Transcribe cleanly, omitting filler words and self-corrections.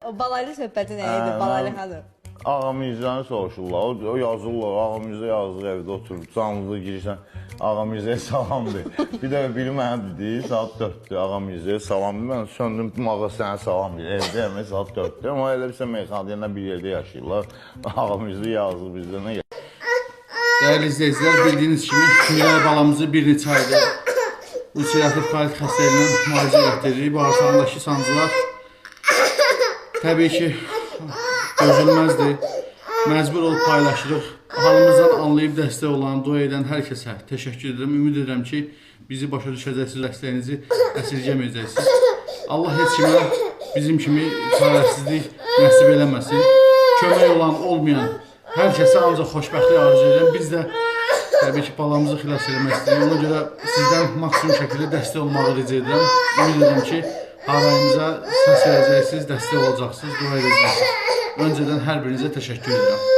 O balaylı söhbəti nə idi, balaylı xanım? Ağamizdən soruşurlar, o yazırlar, Ağamizə yazır evdə oturub, canlıda girişən Ağamizəyə salamdır. Bir də biri mənə dedi, saat 4-dür, Ağamizəyə salamdır, mən söndüm, mağa sənə salam deyir, evdə yemək saat 4-dür, amma elə bilsə meyxanada bir yerdə yaşayırlar, Ağamizə yazır bizdə nə gəlir. Dəyərli izləyicilər, bildiyiniz kimi Miray balamızı bir neçə ayda ulserativ kolit xəstəliyindən müalicə etdiririk. Bağırsağındakı sancılar təbii ki, dözülməzdir. Məcbur olub paylaşırıq. Halımızdan anlayıb dəstək olan, dua edən hər kəsə təşəkkür edirəm. Ümid edirəm ki, bizi başa düşəcəksiniz, dəstəyinizi əsirgəməyəcəksiniz. Allah heç kimə bizim kimi çarəsizlik nəsib eləməsin. Kömək olan, olmayan hər kəsə ancaq xoşbəxtlik arzu edirəm. Biz də təbii ki, balamızı xilas eləmək istəyirik. Ona görə sizdən maksimum şəkildə dəstək olmağı rica edirəm. Ümid edirəm ki, harayımıza səs verəcəksiniz, dəstək olacaqsınız, dua edəcəksiniz. Öncədən hər birinizə təşəkkür edirəm.